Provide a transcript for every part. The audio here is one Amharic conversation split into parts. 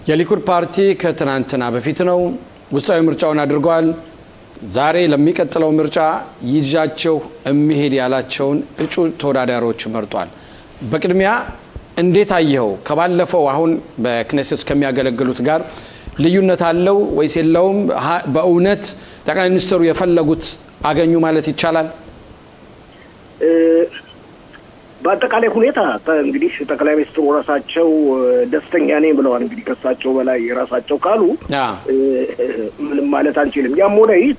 የሊኩድ ፓርቲ ከትናንትና በፊት ነው ውስጣዊ ምርጫውን አድርጓል። ዛሬ ለሚቀጥለው ምርጫ ይጃቸው የሚሄድ ያላቸውን እጩ ተወዳዳሪዎች መርጧል። በቅድሚያ እንዴት አየው? ከባለፈው አሁን በክኔሴት ከሚያገለግሉት ጋር ልዩነት አለው ወይስ የለውም? በእውነት ጠቅላይ ሚኒስትሩ የፈለጉት አገኙ ማለት ይቻላል? በአጠቃላይ ሁኔታ እንግዲህ ጠቅላይ ሚኒስትሩ ራሳቸው ደስተኛ ነኝ ብለዋል። እንግዲህ ከሳቸው በላይ ራሳቸው ካሉ ምንም ማለት አንችልም። ያም ሆነ ይህ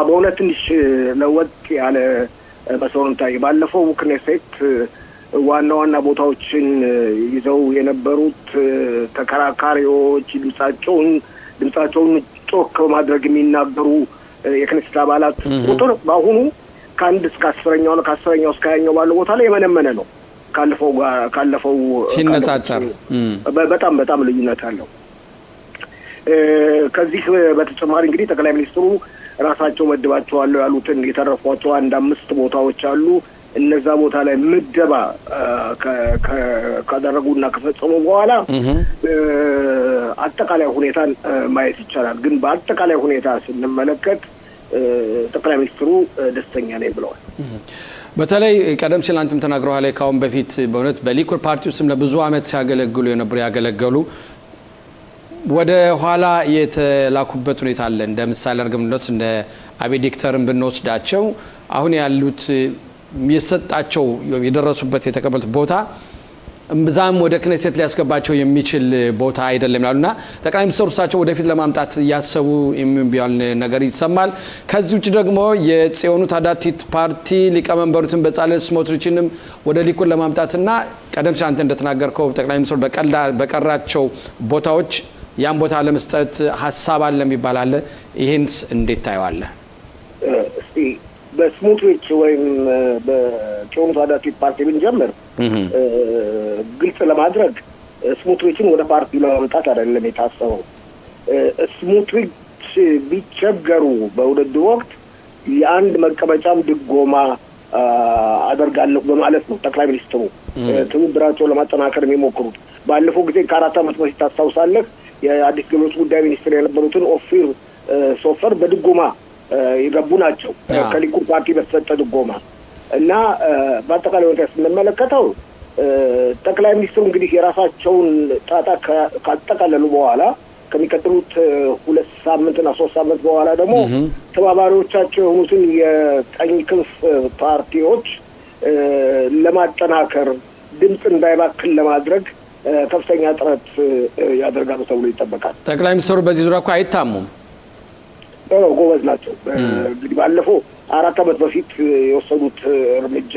በእውነት ትንሽ ለወጥ ያለ መሰረታዊ ባለፈው ክኔሴት ዋና ዋና ቦታዎችን ይዘው የነበሩት ተከራካሪዎች ድምጻቸውን ጮክ በማድረግ የሚናገሩ የክኔሴት አባላት ቁጥር በአሁኑ ከአንድ እስከ አስረኛው ነው ከአስረኛው እስከ 20ኛው ባለው ቦታ ላይ የመነመነ ነው። ካለፈው ሲነጻጸር በጣም ልዩነት አለው። ከዚህ በተጨማሪ እንግዲህ ጠቅላይ ሚኒስትሩ ራሳቸው መድባቸዋለሁ ያሉትን የተረፏቸው 5 ቦታዎች አሉ። እነዛ ቦታ ላይ ምደባ ካደረጉና ከፈጸሙ በኋላ አጠቃላይ ሁኔታን ማየት ይቻላል። ግን በአጠቃላይ ሁኔታ ስንመለከት ጠቅላይ ሚኒስትሩ ደስተኛ ነኝ ብለዋል። በተለይ ቀደም ሲል አንተም ተናግረዋል። ካሁን በፊት በእውነት በሊኩድ ፓርቲ ውስጥም ለብዙ ዓመት ሲያገለግሉ ያገለገሉ ወደ ኋላ የተላኩበት ሁኔታ አለ። እንደ ምሳሌ አድርገን ብንወስድ እንደ አቤዲክተርን ብንወስዳቸው አሁን ያሉት የሰጣቸው የደረሱበት የተቀበሉት ቦታ እምብዛም ወደ ክኔሴት ሊያስገባቸው የሚችል ቦታ አይደለም ይላሉና ጠቅላይ ሚኒስትሩ እሳቸው ወደፊት ለማምጣት ያሰቡ የሚባል ነገር ይሰማል። ከዚህ ውጭ ደግሞ የጽዮኑ ታዳቲት ፓርቲ ሊቀመንበሩትን በጻለል ስሞትሪችንም ወደ ሊኩድ ለማምጣትና ቀደም ሲል አንተ እንደተናገርከው ጠቅላይ ሚኒስትሩ በቀራቸው ቦታዎች ያን ቦታ ለመስጠት ሐሳብ አለ የሚባል። ይሄንስ እንዴት ታየዋለህ? እስቲ በስሞትሪች ወይም በጽዮኑ ታዳቲት ፓርቲ ብንጀምር ግልጽ ለማድረግ ስሞትሪችን ወደ ፓርቲው ለማምጣት አይደለም የታሰበው። ስሞትሪች ቢቸገሩ በውድድር ወቅት የአንድ መቀመጫም ድጎማ አደርጋለሁ በማለት ነው ጠቅላይ ሚኒስትሩ ትብብራቸው ለማጠናከር የሚሞክሩት። ባለፈው ጊዜ ከ4 ዓመት በፊት ታስታውሳለህ የአዲስ ገቢዎች ጉዳይ ሚኒስትር የነበሩትን ኦፊር ሶፈር በድጎማ የገቡ ናቸው ከሊኩድ ፓርቲ በተሰጠ ድጎማ እና በአጠቃላይ ሁኔታ ስንመለከተው ጠቅላይ ሚኒስትሩ እንግዲህ የራሳቸውን ጣጣ ካጠቃለሉ በኋላ ከሚቀጥሉት 2 ሳምንትና 3 ሳምንት በኋላ ደግሞ ተባባሪዎቻቸው የሆኑትን የቀኝ ክንፍ ፓርቲዎች ለማጠናከር ድምፅ እንዳይባክን ለማድረግ ከፍተኛ ጥረት ያደርጋሉ ተብሎ ይጠበቃል። ጠቅላይ ሚኒስትሩ በዚህ ዙሪያ እኮ አይታሙም። ጎበዝ ናቸው። እንግዲህ ባለፈው 4 ዓመት በፊት የወሰዱት እርምጃ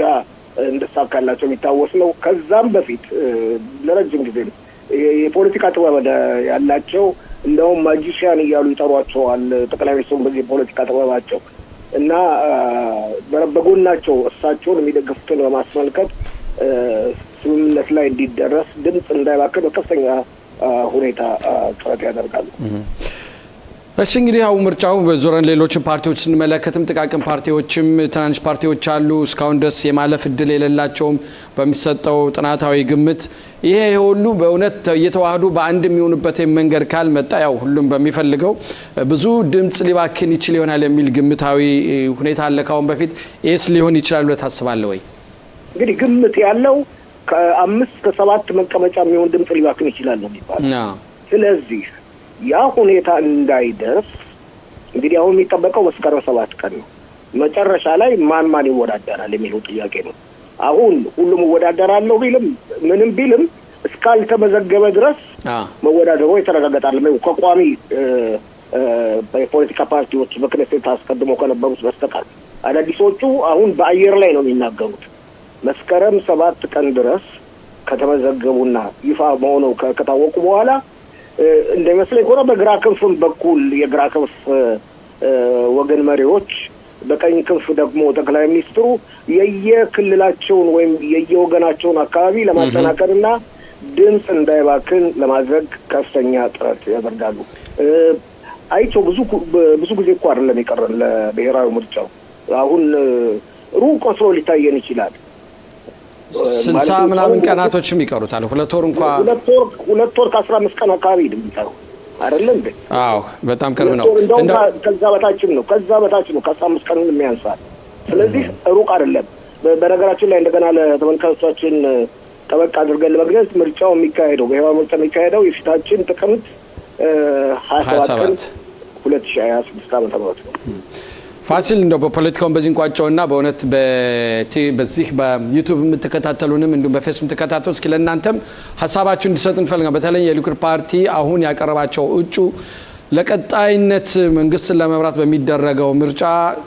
እንደሳካላቸው የሚታወስ ነው። ከዛም በፊት ለረጅም ጊዜ የፖለቲካ ጥበብ ያላቸው እንደውም ማጂሻን እያሉ ይጠሯቸዋል ጠቅላይ ሚኒስትሩ በዚህ የፖለቲካ ጥበባቸው እና በጎናቸው እሳቸውን የሚደግፉትን በማስመልከት ስምምነት ላይ እንዲደረስ ድምፅ እንዳይባክን በከፍተኛ ሁኔታ ጥረት ያደርጋሉ። እሺ እንግዲህ ያው ምርጫው በዙሪያን ሌሎች ፓርቲዎች ስንመለከትም ጥቃቅን ፓርቲዎችም ትናንሽ ፓርቲዎች አሉ እስካሁን ድረስ የማለፍ እድል የሌላቸውም በሚሰጠው ጥናታዊ ግምት። ይሄ ሁሉ በእውነት እየተዋህዱ በአንድ የሚሆኑበት መንገድ ካልመጣ ያው ሁሉም በሚፈልገው ብዙ ድምፅ ሊባክን ይችል ይሆናል የሚል ግምታዊ ሁኔታ አለ ካሁን በፊት። ይህስ ሊሆን ይችላል ብለህ ታስባለህ ወይ? እንግዲህ ግምት ያለው ከ5 እስከ 7 መቀመጫ የሚሆን ድምፅ ሊባክን ይችላል ነው የሚባለው። ስለዚህ ያ ሁኔታ እንዳይደርስ እንግዲህ አሁን የሚጠበቀው መስከረም 7 ቀን ነው። መጨረሻ ላይ ማን ይወዳደራል የሚለው ጥያቄ ነው። አሁን ሁሉም ይወዳደራለሁ ምንም ቢልም እስካልተመዘገበ ድረስ መወዳደሩ የተረጋገጣል ነው ከቋሚ የፖለቲካ ፓርቲዎች በክኔሴት አስቀድሞ ከነበሩት በስተቀር። አዳዲሶቹ አሁን በአየር ላይ ነው የሚናገሩት። መስከረም 7 ቀን ድረስ ከተመዘገቡና ይፋ መሆኑ ከታወቁ በኋላ እንደሚመስለኝ ሆነ በግራ ክንፍም በኩል የግራ ክንፍ ወገን መሪዎች በቀኝ ክንፍ ደግሞ ጠቅላይ ሚኒስትሩ የየክልላቸውን ወይም የየወገናቸውን አካባቢ ለማጠናከርና ድምፅ እንዳይባክን ለማድረግ ከፍተኛ ጥረት ያደርጋሉ። አይቸው ብዙ ጊዜ እኮ አይደለም የቀረን ለብሔራዊ ምርጫው። አሁን ሩቅ መስሎ ሊታየን ይችላል። ስልሳ ምናምን ቀናቶችም ይቀሩታል። ሁለት ወር እንኳን ሁለት ወር ከ15 ቀን አካባቢ የሚቀረው አይደለ እንዴ? አዎ በጣም ቅርብ ነው። እንደው ከዛ በታችም ነው ከ15 ቀን የሚያንሳል። ስለዚህ ሩቅ አይደለም። በነገራችን ላይ እንደገና ለተመልካቾቻችን ጠበቅ አድርገን ለመግለጽ ምርጫው የሚካሄደው በህዋ ምርጫ የሚካሄደው የፊታችን ጥቅምት 27 2026 ዓመተ ምህረት ነው። ፋሲል እንደው በፖለቲካውን በዚህ እንቋጨውና በእውነት በዚህ በዩቲዩብ የምትከታተሉንም እንዲሁም በፌስቡክ የምትከታተሉ እስኪ ለእናንተም ሀሳባችሁ እንዲሰጥ እንፈልጋለን። በተለይ የሊኩድ ፓርቲ አሁን ያቀረባቸው እጩ ለቀጣይነት መንግስትን ለመምራት በሚደረገው ምርጫ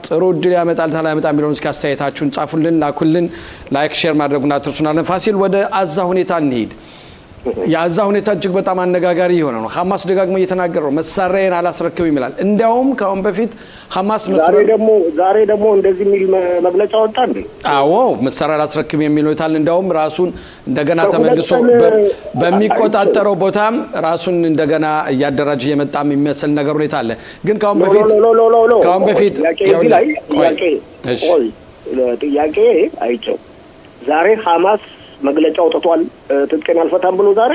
ጥሩ እድል ያመጣል ታላያመጣ የሚለውን እስኪ አስተያየታችሁን ጻፉልን፣ ላኩልን። ላይክ ሼር ማድረጉን አትርሱናለን። ፋሲል ወደ አዛ ሁኔታ እንሂድ። የአዛ ሁኔታ እጅግ በጣም አነጋጋሪ የሆነ ነው። ሐማስ ደጋግሞ እየተናገረ ነው፣ መሳሪያን አላስረክብም ይላል። እንዲያውም ከአሁን በፊት ሐማስ ዛሬ ደግሞ እንደዚህ የሚል መግለጫ ወጣ እንዴ? አዎ መሳሪያ አላስረክብም የሚል ነው። እንደውም ራሱን እንደገና ተመልሶ በሚቆጣጠረው ቦታም ራሱን እንደገና እያደራጀ የመጣም የሚመስል ነገር ሁኔታ አለ። ግን ከአሁን በፊት ጥያቄ አይቸው ዛሬ ሐማስ መግለጫ አውጥቷል ትጥቅን አልፈታም ብሎ ዛሬ።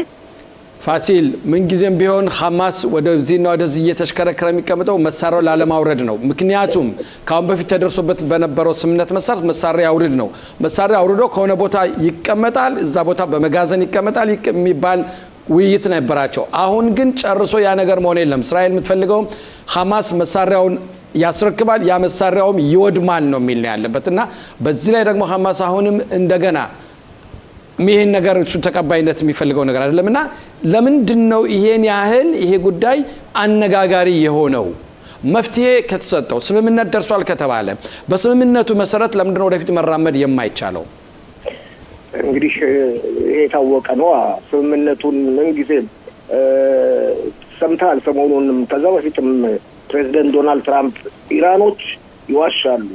ፋሲል ምንጊዜም ቢሆን ሐማስ ወደዚህና ወደዚህ እየተሽከረከረ የሚቀመጠው መሳሪያው ላለማውረድ ነው። ምክንያቱም ከአሁን በፊት ተደርሶበት በነበረው ስምምነት መሰረት መሳሪያ አውርድ ነው። መሳሪያ አውርዶ ከሆነ ቦታ ይቀመጣል፣ እዛ ቦታ በመጋዘን ይቀመጣል የሚባል ውይይት ነበራቸው። አሁን ግን ጨርሶ ያ ነገር መሆን የለም። እስራኤል የምትፈልገው ሐማስ መሳሪያውን ያስረክባል፣ ያ መሳሪያውም ይወድማል ነው የሚል ነው ያለበት እና በዚህ ላይ ደግሞ ሐማስ አሁንም እንደገና ይሄን ነገር እሱ ተቀባይነት የሚፈልገው ነገር አይደለምና ለምንድን ነው ይሄን ያህል ይሄ ጉዳይ አነጋጋሪ የሆነው? መፍትሄ ከተሰጠው ስምምነት ደርሷል ከተባለ በስምምነቱ መሰረት ለምንድን ነው ወደፊት መራመድ የማይቻለው? እንግዲህ ይሄ የታወቀ ነው። ስምምነቱን ምን ጊዜ ሰምተሃል? ሰሞኑንም ከዛ በፊትም ፕሬዚደንት ዶናልድ ትራምፕ ኢራኖች ይዋሻሉ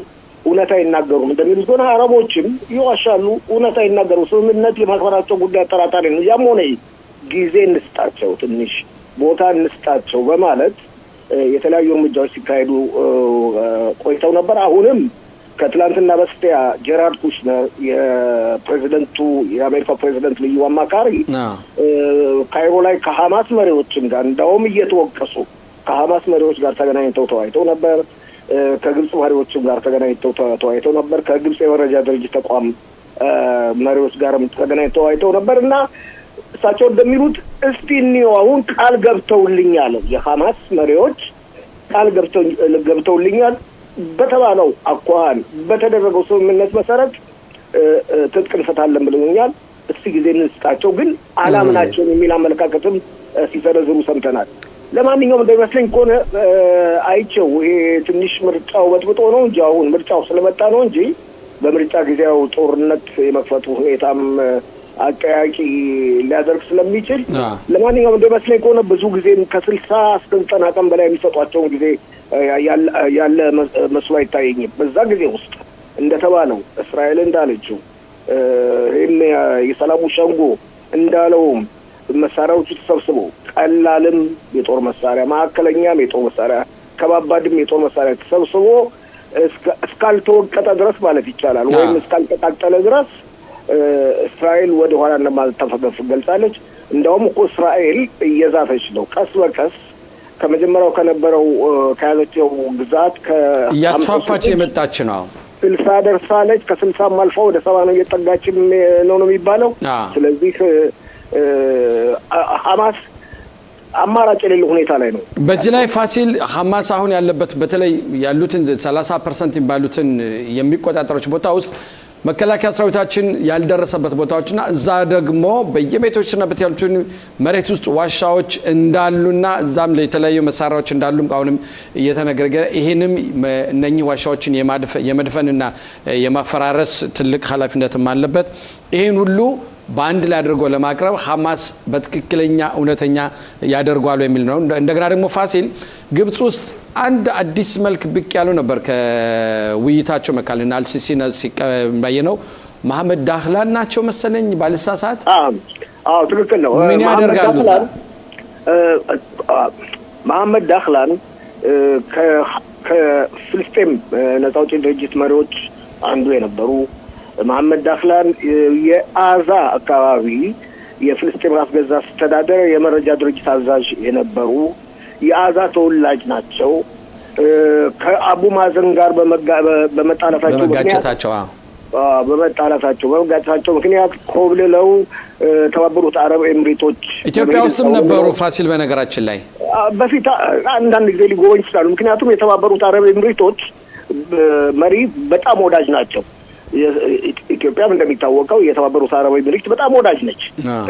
እውነት አይናገሩም እንደሚሉት ሆነ አረቦችም ይዋሻሉ እውነት አይናገሩም። ስምምነት የማክበራቸው ጉዳይ አጠራጣሪ ነው። ያም ሆነ ጊዜ እንስጣቸው፣ ትንሽ ቦታ እንስጣቸው በማለት የተለያዩ እርምጃዎች ሲካሄዱ ቆይተው ነበር። አሁንም ከትላንትና በስቲያ ጄራርድ ኩሽነር የአሜሪካ ፕሬዚደንት ልዩ አማካሪ ካይሮ ላይ ከሐማስ መሪዎችም ጋር እንዳውም እየተወቀሱ ከሐማስ መሪዎች ጋር ተገናኝተው ተወያይተው ነበር። ከግብጽ መሪዎችም ጋር ተገናኝተው ተወያይተው ነበር። ከግብጽ የመረጃ ድርጅት ተቋም መሪዎች ጋርም ተገናኝተው ተወያይተው ነበር እና እሳቸው እንደሚሉት እስቲ እንየው አሁን ቃል ገብተውልኛል፣ የሐማስ መሪዎች ቃል ገብተውልኛል በተባለው አኳኋን በተደረገው ስምምነት መሰረት ትጥቅ እንፈታለን ብለውኛል። እስቲ ጊዜ እንስጣቸው፣ ግን አላምናቸውም የሚል አመለካከትም ሲሰነዝሩ ሰምተናል። ለማንኛውም እንደሚመስለኝ ከሆነ አይቸው ይሄ ትንሽ ምርጫው በጥብጦ ነው እንጂ አሁን ምርጫው ስለመጣ ነው እንጂ በምርጫ ጊዜው ጦርነት የመክፈቱ ሁኔታም አቀያቂ ሊያደርግ ስለሚችል ለማንኛውም እንደሚመስለኝ ከሆነ ብዙ ጊዜም ከ60 እስከ 90 ቀን በላይ የሚሰጧቸውን ጊዜ ያለ መስሎ አይታየኝም። በዛ ጊዜ ውስጥ እንደተባለው እስራኤል እንዳለችው ይህም የሰላሙ ሸንጎ እንዳለውም መሳሪያዎቹ ተሰብስበው ቀላልም የጦር መሳሪያ ማዕከለኛም የጦር መሳሪያ ከባባድም የጦር መሳሪያ ተሰብስቦ እስካልተወቀጠ ድረስ ማለት ይቻላል ወይም እስካልተቃጠለ ድረስ እስራኤል ወደ ኋላ እንደማትተፈገፍግ ገልጻለች። እንደውም እኮ እስራኤል እየዛተች ነው ቀስ በቀስ ከመጀመሪያው ከነበረው ከያዘችው ግዛት እያስፋፋች የመጣች ነው። 60 ደርሳለች። ከ60 አልፋ ወደ 70 ነው እየጠጋች ነው የሚባለው። ስለዚህ ሐማስ አማራጭ የሌለው ሁኔታ ላይ ነው። በዚህ ላይ ፋሲል ሐማስ አሁን ያለበት በተለይ ያሉትን 30% የሚባሉትን የሚቆጣጠሮች ቦታ ውስጥ መከላከያ ሰራዊታችን ያልደረሰበት ቦታዎችና እዛ ደግሞ በየቤቶችና በተያሉትን መሬት ውስጥ ዋሻዎች እንዳሉና እዛም የተለያዩ መሳሪያዎች እንዳሉም አሁንም እየተነገረ ይሄንም እነኚህ ዋሻዎችን የመድፈንና የማፈራረስ ትልቅ ኃላፊነትም አለበት። ይሄን ሁሉ በአንድ ላይ አድርጎ ለማቅረብ ሐማስ በትክክለኛ እውነተኛ ያደርጓሉ የሚል ነው። እንደገና ደግሞ ፋሲል ግብጽ ውስጥ አንድ አዲስ መልክ ብቅ ያሉ ነበር ከውይይታቸው መካከልና አልሲሲ ነው መሐመድ ዳህላን ናቸው መሰለኝ ባልሳሳት። አዎ ትክክል ነው። ምን ያደርጋሉ? መሐመድ ዳህላን ከፍልስጤም ነፃ አውጪ ድርጅት መሪዎች አንዱ የነበሩ መሐመድ ዳፍላን የአዛ አካባቢ የፍልስጤም ራስ ገዝ አስተዳደር የመረጃ ድርጅት አዛዥ የነበሩ የአዛ ተወላጅ ናቸው። ከአቡ ማዘን ጋር በመጣላታቸው ምክንያት ኮብልለው ተባበሩት አረብ ኤምሬቶች ኢትዮጵያ ውስጥም ነበሩ ፋሲል። በነገራችን ላይ በፊት አንዳንድ ጊዜ ሊጎበኝ ይችላሉ። ምክንያቱም የተባበሩት አረብ ኤምሬቶች መሪ በጣም ወዳጅ ናቸው። ኢትዮጵያም እንደሚታወቀው የተባበሩት አረብ ኤምሬት በጣም ወዳጅ ነች።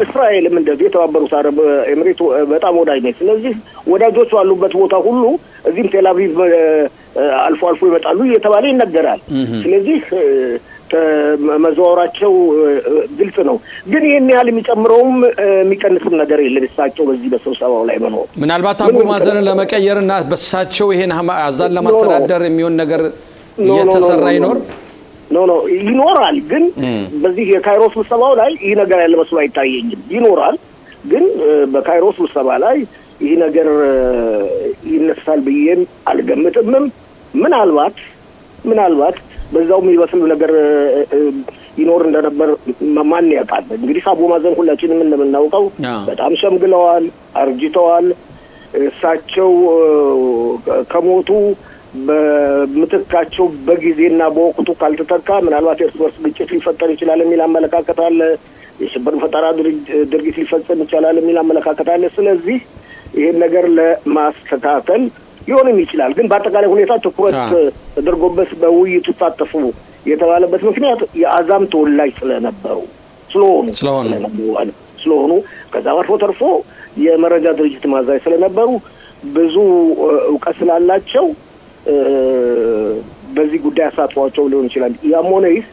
እስራኤልም እንደዚህ የተባበሩት አረብ ኤምሬት በጣም ወዳጅ ነች። ስለዚህ ወዳጆች ባሉበት ቦታ ሁሉ እዚህም ቴል አቪቭ አልፎ አልፎ ይመጣሉ እየተባለ ይነገራል። ስለዚህ መዘዋወራቸው ግልጽ ነው። ግን ይህን ያህል የሚጨምረውም የሚቀንስም ነገር የለም። እሳቸው በዚህ በስብሰባው ላይ መኖር ምናልባት አቡ ማዘንን ለመቀየርና በሳቸው ይሄን አዛን ለማስተዳደር የሚሆን ነገር እየተሰራ ይኖራል። ግን በዚህ የካይሮ ስብሰባው ላይ ይህ ነገር ያለ መስሎ አይታየኝም። ይኖራል፣ ግን በካይሮ ስብሰባ ላይ ይህ ነገር ይነሳል ብዬም አልገምትምም። ምናልባት በዛው የሚበስል ነገር ይኖር እንደነበር ማን ያውቃል? እንግዲህ አቡ ማዘን ሁላችንም እንደምናውቀው በጣም ሸምግለዋል፣ አርጅተዋል። እሳቸው ከሞቱ በምትካቸው በጊዜና በወቅቱ ካልተተካ ምናልባት የእርስ በርስ ግጭት ሊፈጠር ይችላል የሚል አመለካከት አለ። የሽብር ፈጠራ ድርጊት ሊፈጸም ይችላል የሚል አመለካከት አለ። ስለዚህ ይሄን ነገር ለማስተካከል ሊሆንም ይችላል። ግን በአጠቃላይ ሁኔታ ትኩረት ተደርጎበት በውይይቱ ተሳተፉ የተባለበት ምክንያት የአዛም ተወላጅ ስለሆኑ ከዛ አልፎ ተርፎ የመረጃ ድርጅት ማዛዥ ስለነበሩ ብዙ እውቀት ስላላቸው በዚህ ጉዳይ አሳትፏቸው ሊሆን ይችላል። ያም ሆነ ይህ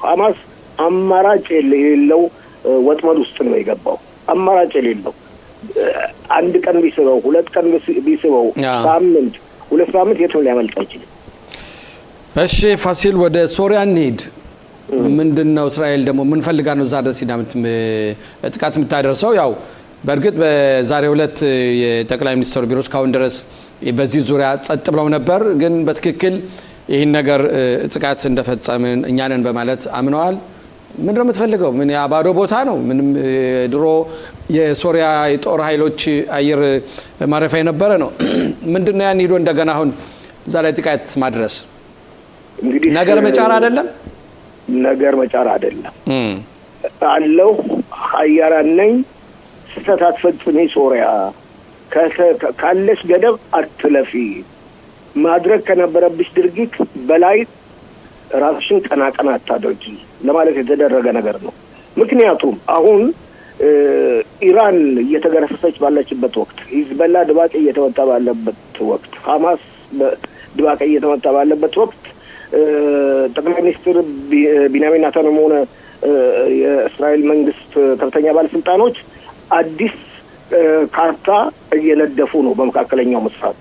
ሐማስ አማራጭ የሌለው ወጥመድ ውስጥ ነው የገባው። አማራጭ የሌለው አንድ ቀን ቢስበው፣ ሁለት ቀን ቢስበው፣ ሁለት ሳምንት የትም ሊያመልጥ አይችልም። እሺ ፋሲል፣ ወደ ሶሪያ እንሂድ። ምንድነው እስራኤል ደግሞ ምን ፈልጋ ነው እዛ ድረስ ጥቃት የምታደርሰው? ያው በእርግጥ በዛሬው ዕለት የጠቅላይ ሚኒስትሩ ቢሮ እስካሁን ድረስ በዚህ ዙሪያ ጸጥ ብለው ነበር። ግን በትክክል ይህን ነገር ጥቃት እንደፈጸምን እኛ ነን በማለት አምነዋል። ምንድነው የምትፈልገው? ምን ያባዶ ቦታ ነው? ምንም ድሮ የሶሪያ የጦር ኃይሎች አየር ማረፊያ የነበረ ነው። ምንድነው ያን ሄዶ እንደገና አሁን እዛ ላይ ጥቃት ማድረስ? እንግዲህ ነገር መጫር አይደለም አለው ሀያላን ነኝ ስህተት አትፈጽሚ ሶሪያ ካለሽ ገደብ አትለፊ ማድረግ ከነበረብሽ ድርጊት በላይ ራስሽን ቀና አታድርጊ ለማለት የተደረገ ነገር ነው። ምክንያቱም አሁን ኢራን እየተገረሰሰች ባለችበት ወቅት፣ ሂዝቦላ ድባቅ እየተመታ ባለበት ወቅት፣ ሐማስ ድባቅ እየተመታ ባለበት ወቅት ጠቅላይ ሚኒስትር ቢንያሚን ኔታንያሁ ሆነ የእስራኤል መንግስት ከፍተኛ ባለስልጣኖች አዲስ ካርታ እየነደፉ ነው። በመካከለኛው ምስራቅ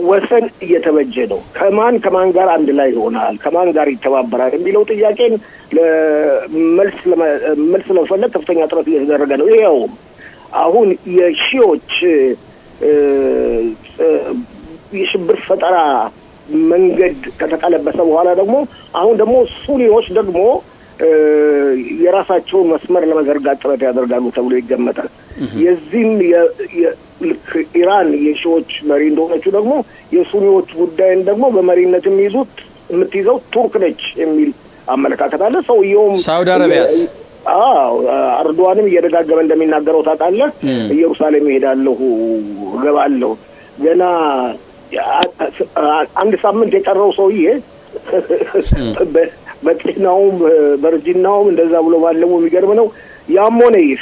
ወሰን እየተበጀ ነው። ከማን ጋር አንድ ላይ ይሆናል፣ ከማን ጋር ይተባበራል የሚለው ጥያቄን መልስ ለመፈለግ ከፍተኛ ጥረት እየተደረገ ነው። ይኸው አሁን የሺዎች የሽብር ፈጠራ መንገድ ከተቀለበሰ በኋላ ደግሞ አሁን ደግሞ ሱኒዎች ደግሞ የራሳቸውን መስመር ለመዘርጋት ጥረት ያደርጋሉ ተብሎ ይገመታል። የዚህም ኢራን የሺዎች መሪ እንደሆነችው ደግሞ የሱኒዎች ጉዳይን ደግሞ በመሪነት የምትይዘው ቱርክ ነች የሚል አመለካከት አለ። ሰውየውም ሳውዲ አረቢያስ አርዶዋንም እየደጋገመ እንደሚናገረው ታውቃለህ። ኢየሩሳሌም እሄዳለሁ እገባለሁ ገና አንድ ሳምንት የቀረው ሰውዬ በጤናውም በርጅናውም እንደዛ ብሎ ባለሙ የሚገርም ነው። ያም ሆነ ይህ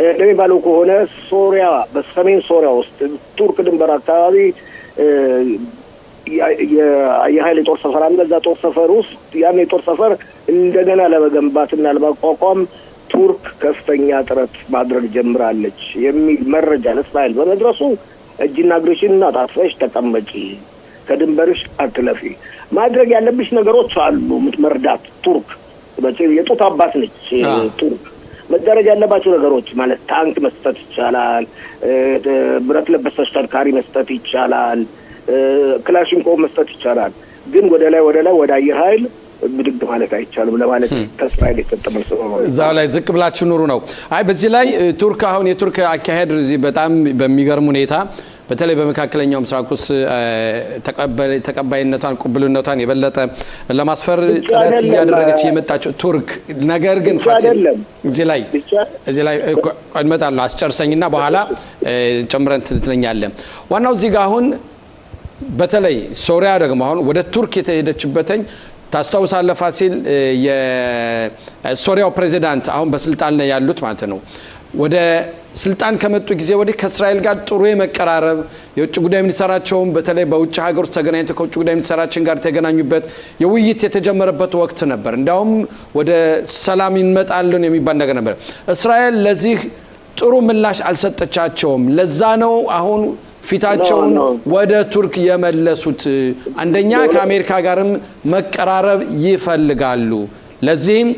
እንደሚባለው ከሆነ ሶሪያ በሰሜን ሶሪያ ውስጥ ቱርክ ድንበር አካባቢ የኃይል የጦር ሰፈር አለ። በዛ ጦር ሰፈር ውስጥ ያን የጦር ሰፈር እንደገና ለመገንባትና ለማቋቋም ቱርክ ከፍተኛ ጥረት ማድረግ ጀምራለች የሚል መረጃ ለእስራኤል በመድረሱ እጅና እግርሽን አጣጥፈሽ ተቀመጪ፣ ከድንበርሽ አትለፊ፣ ማድረግ ያለብሽ ነገሮች አሉ መርዳት። ቱርክ የጡት አባት ነች። ቱርክ መደረግ ያለባቸው ነገሮች ማለት ታንክ መስጠት ይቻላል፣ ብረት ለበስ ተሽከርካሪ መስጠት ይቻላል፣ ክላሽንኮቭ መስጠት ይቻላል። ግን ወደ ላይ ወደ አየር ኃይል ብድግ ማለት አይቻልም ለማለት ከእስራኤል የተሰጠ መልስ ነው። እዛው ላይ ዝቅ ብላችሁ ኑሩ ነው። አይ በዚህ ላይ ቱርክ አሁን የቱርክ አካሄድ እዚህ በጣም በሚገርም ሁኔታ በተለይ በመካከለኛው ምስራቅ ውስጥ ተቀባይነቷን ቅቡልነቷን የበለጠ ለማስፈር ጥረት እያደረገች የመጣችው ቱርክ ነገር ግን ፋሲል እዚህ ላይ እንመጣለን አስጨርሰኝና በኋላ ጨምረን ትለኛለህ። ዋናው እዚህ ጋር አሁን በተለይ ሶሪያ ደግሞ አሁን ወደ ቱርክ የተሄደችበትኝ ታስታውሳለህ ፋሲል የሶሪያው ፕሬዚዳንት አሁን በስልጣን ላይ ያሉት ማለት ነው ወደ ስልጣን ከመጡ ጊዜ ወዲህ ከእስራኤል ጋር ጥሩ የመቀራረብ የውጭ ጉዳይ ሚኒስትራቸውን በተለይ በውጭ ሀገር ውስጥ ተገናኝተው ከውጭ ጉዳይ ሚኒስትራችን ጋር ተገናኙበት የውይይት የተጀመረበት ወቅት ነበር። እንዲያውም ወደ ሰላም ይመጣልን የሚባል ነገር ነበር። እስራኤል ለዚህ ጥሩ ምላሽ አልሰጠቻቸውም። ለዛ ነው አሁን ፊታቸውን ወደ ቱርክ የመለሱት። አንደኛ ከአሜሪካ ጋርም መቀራረብ ይፈልጋሉ። ለዚህም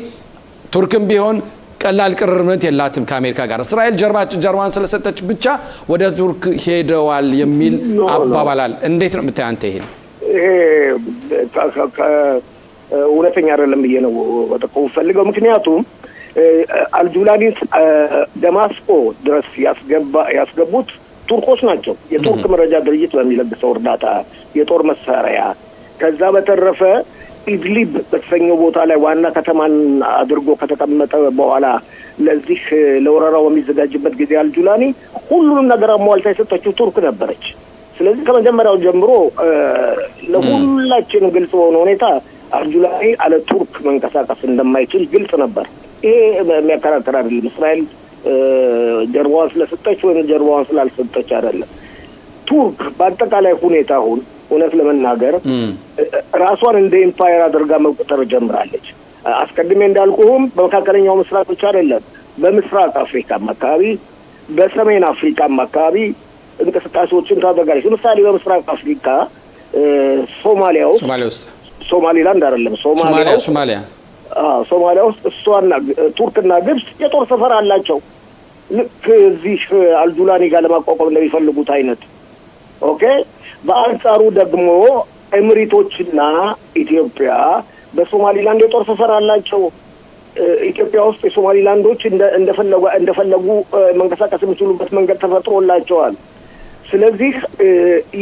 ቱርክም ቢሆን ቀላል ቅርርብነት የላትም ከአሜሪካ ጋር። እስራኤል ጀርባን ስለሰጠች ብቻ ወደ ቱርክ ሄደዋል የሚል አባባላል እንዴት ነው የምታየው አንተ? ይሄ እውነተኛ አይደለም ብዬ ነው ወጥቆ ፈልገው። ምክንያቱም አልጁላኒን ደማስቆ ድረስ ያስገቡት ቱርኮች ናቸው። የቱርክ መረጃ ድርጅት በሚለግሰው እርዳታ የጦር መሳሪያ ከዛ በተረፈ ኢድሊብ በተሰኘው ቦታ ላይ ዋና ከተማን አድርጎ ከተቀመጠ በኋላ ለዚህ ለወረራው በሚዘጋጅበት ጊዜ አልጁላኒ ሁሉንም ነገር አሟልታ የሰጠችው ቱርክ ነበረች። ስለዚህ ከመጀመሪያው ጀምሮ ለሁላችንም ግልጽ በሆነ ሁኔታ አልጁላኒ አለ ቱርክ መንቀሳቀስ እንደማይችል ግልጽ ነበር። ይሄ የሚያከራክር አይደለም። እስራኤል ጀርባዋን ስለሰጠች ወይም ጀርባዋን ስላልሰጠች አይደለም። ቱርክ በአጠቃላይ ሁኔታ አሁን እውነት ለመናገር ራሷን እንደ ኤምፓየር አድርጋ መቆጠር ጀምራለች። አስቀድሜ እንዳልኩህም በመካከለኛው ምስራቅ ብቻ አይደለም፣ በምስራቅ አፍሪካም አካባቢ በሰሜን አፍሪካም አካባቢ እንቅስቃሴዎችን ታደርጋለች። ለምሳሌ በምስራቅ አፍሪካ ሶማሊያ ውስጥ ሶማሊላንድ አይደለም ሶማሊያ ውስጥ እሷና ቱርክና ግብጽ የጦር ሰፈር አላቸው። ልክ እዚህ አልጁላኒ ጋር ለማቋቋም እንደሚፈልጉት አይነት ኦኬ። በአንጻሩ ደግሞ ኤምሬቶችና ኢትዮጵያ በሶማሊላንድ የጦር ሰፈር አላቸው። ኢትዮጵያ ውስጥ የሶማሊላንዶች እንደፈለጉ መንቀሳቀስ የሚችሉበት መንገድ ተፈጥሮላቸዋል። ስለዚህ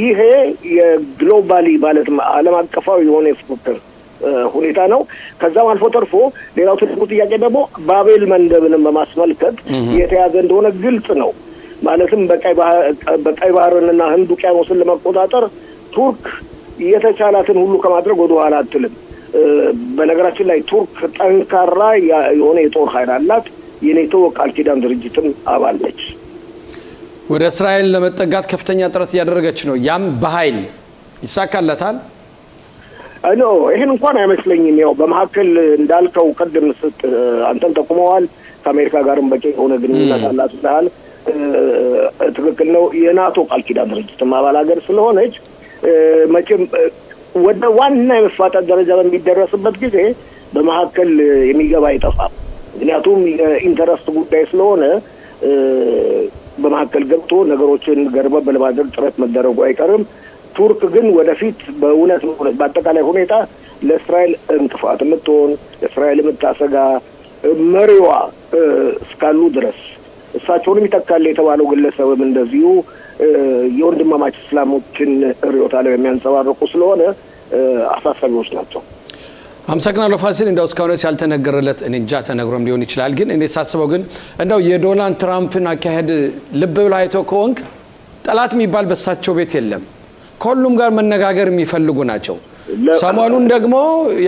ይሄ የግሎባሊ ማለት ዓለም አቀፋዊ የሆነ የፉክክር ሁኔታ ነው። ከዛም አልፎ ተርፎ ሌላው ትልቁ ጥያቄ ደግሞ ባቤል መንደብንም በማስመልከት የተያዘ እንደሆነ ግልጽ ነው። ማለትም በቀይ ባህርንና ህንድ ውቅያኖስን ለመቆጣጠር ቱርክ የተቻላትን ሁሉ ከማድረግ ወደ ኋላ አትልም። በነገራችን ላይ ቱርክ ጠንካራ የሆነ የጦር ኃይል አላት። የኔቶ ቃል ኪዳን ድርጅትም አባል ነች። ወደ እስራኤል ለመጠጋት ከፍተኛ ጥረት እያደረገች ነው። ያም በኃይል ይሳካለታል? ይህን እንኳን አይመስለኝም። ያው በመካከል እንዳልከው ቅድም አንተም ጠቁመዋል። ከአሜሪካ ጋርም በቂ የሆነ ግንኙነት አላት ብለሃል። ትክክል ነው። የናቶ ቃል ኪዳን ድርጅትም አባል ሀገር ስለሆነች መቼም ወደ ዋና የመፋጠጥ ደረጃ በሚደረስበት ጊዜ በመካከል የሚገባ አይጠፋም። ምክንያቱም የኢንተረስት ጉዳይ ስለሆነ በመካከል ገብቶ ነገሮችን ገርበብ ለማድረግ ጥረት መደረጉ አይቀርም። ቱርክ ግን ወደፊት በእውነት በአጠቃላይ ሁኔታ ለእስራኤል እንቅፋት የምትሆን ለእስራኤል የምታሰጋ መሪዋ እስካሉ ድረስ እሳቸውንም ይተካል የተባለው ግለሰብም እንደዚሁ የወንድማማች እስላሞችን ርዕዮተ ዓለም የሚያንጸባርቁ ስለሆነ አሳሳቢዎች ናቸው። አመሰግናለሁ ፋሲል። እንደው እስካሁን ያልተነገረለት እኔ እንጃ ተነግሮም ሊሆን ይችላል። ግን እኔ ሳስበው ግን እንደው የዶናልድ ትራምፕን አካሄድ ልብ ብለህ አይተው ከሆንክ ጠላት የሚባል በሳቸው ቤት የለም። ከሁሉም ጋር መነጋገር የሚፈልጉ ናቸው። ሰሞኑን ደግሞ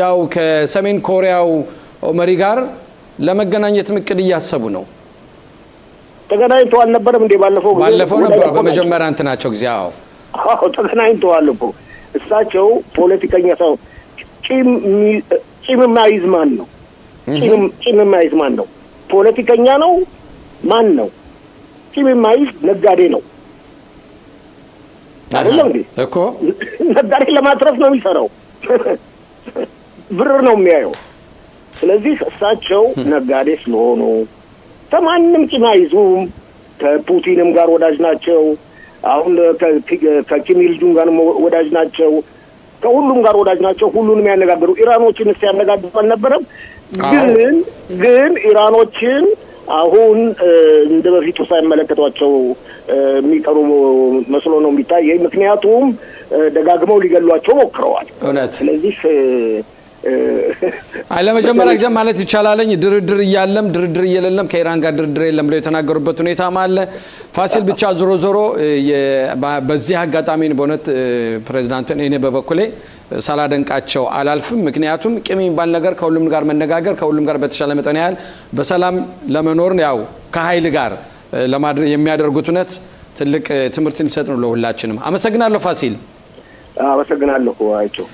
ያው ከሰሜን ኮሪያው መሪ ጋር ለመገናኘት እቅድ እያሰቡ ነው። ተገናኝተው አልነበረም እንዴ? ባለፈው ነበር በመጀመሪያ እንትናቸው ጊዜ። አዎ ተገናኝተዋል እኮ። እሳቸው ፖለቲከኛ ሰው ቂም የማይዝ ማን ነው? ቂም የማይዝ ማን ነው? ፖለቲከኛ ነው ማን ነው? ቂም የማይዝ ነጋዴ ነው አይደለም እንዴ? እኮ ነጋዴ ለማትረፍ ነው የሚሰራው። ብር ነው የሚያየው። ስለዚህ እሳቸው ነጋዴ ስለሆኑ ከማንም ቂም አይዙም። ከፑቲንም ጋር ወዳጅ ናቸው። አሁን ከኪም ኢል ጁንግ ጋር ወዳጅ ናቸው። ከሁሉም ጋር ወዳጅ ናቸው። ሁሉንም ያነጋገሩ ኢራኖችን ሲያነጋግሩ አልነበረም። ግን ኢራኖችን አሁን እንደ በፊቱ ሳይመለከቷቸው የሚቀሩ መስሎ ነው የሚታየኝ። ምክንያቱም ደጋግመው ሊገሏቸው ሞክረዋል። ስለዚህ ለመጀመሪያ ጊዜ ማለት ይቻላልኝ ድርድር እያለም ድርድር እየሌለም ከኢራን ጋር ድርድር የለም ብለው የተናገሩበት ሁኔታ አለ። ፋሲል ብቻ ዞሮ በዚህ አጋጣሚ በእውነት ፕሬዝዳንቱን እኔ በበኩሌ ሳላደንቃቸው አላልፍም። ምክንያቱም ቂም የሚባል ነገር ከሁሉም ጋር መነጋገር ከሁሉም ጋር በተሻለ መጠን ያህል በሰላም ለመኖር ያው ከኃይል ጋር ለማድረግ የሚያደርጉት እውነት ትልቅ ትምህርት የሚሰጥ ነው ለሁላችንም። አመሰግናለሁ ፋሲል። አመሰግናለሁ አይቸው።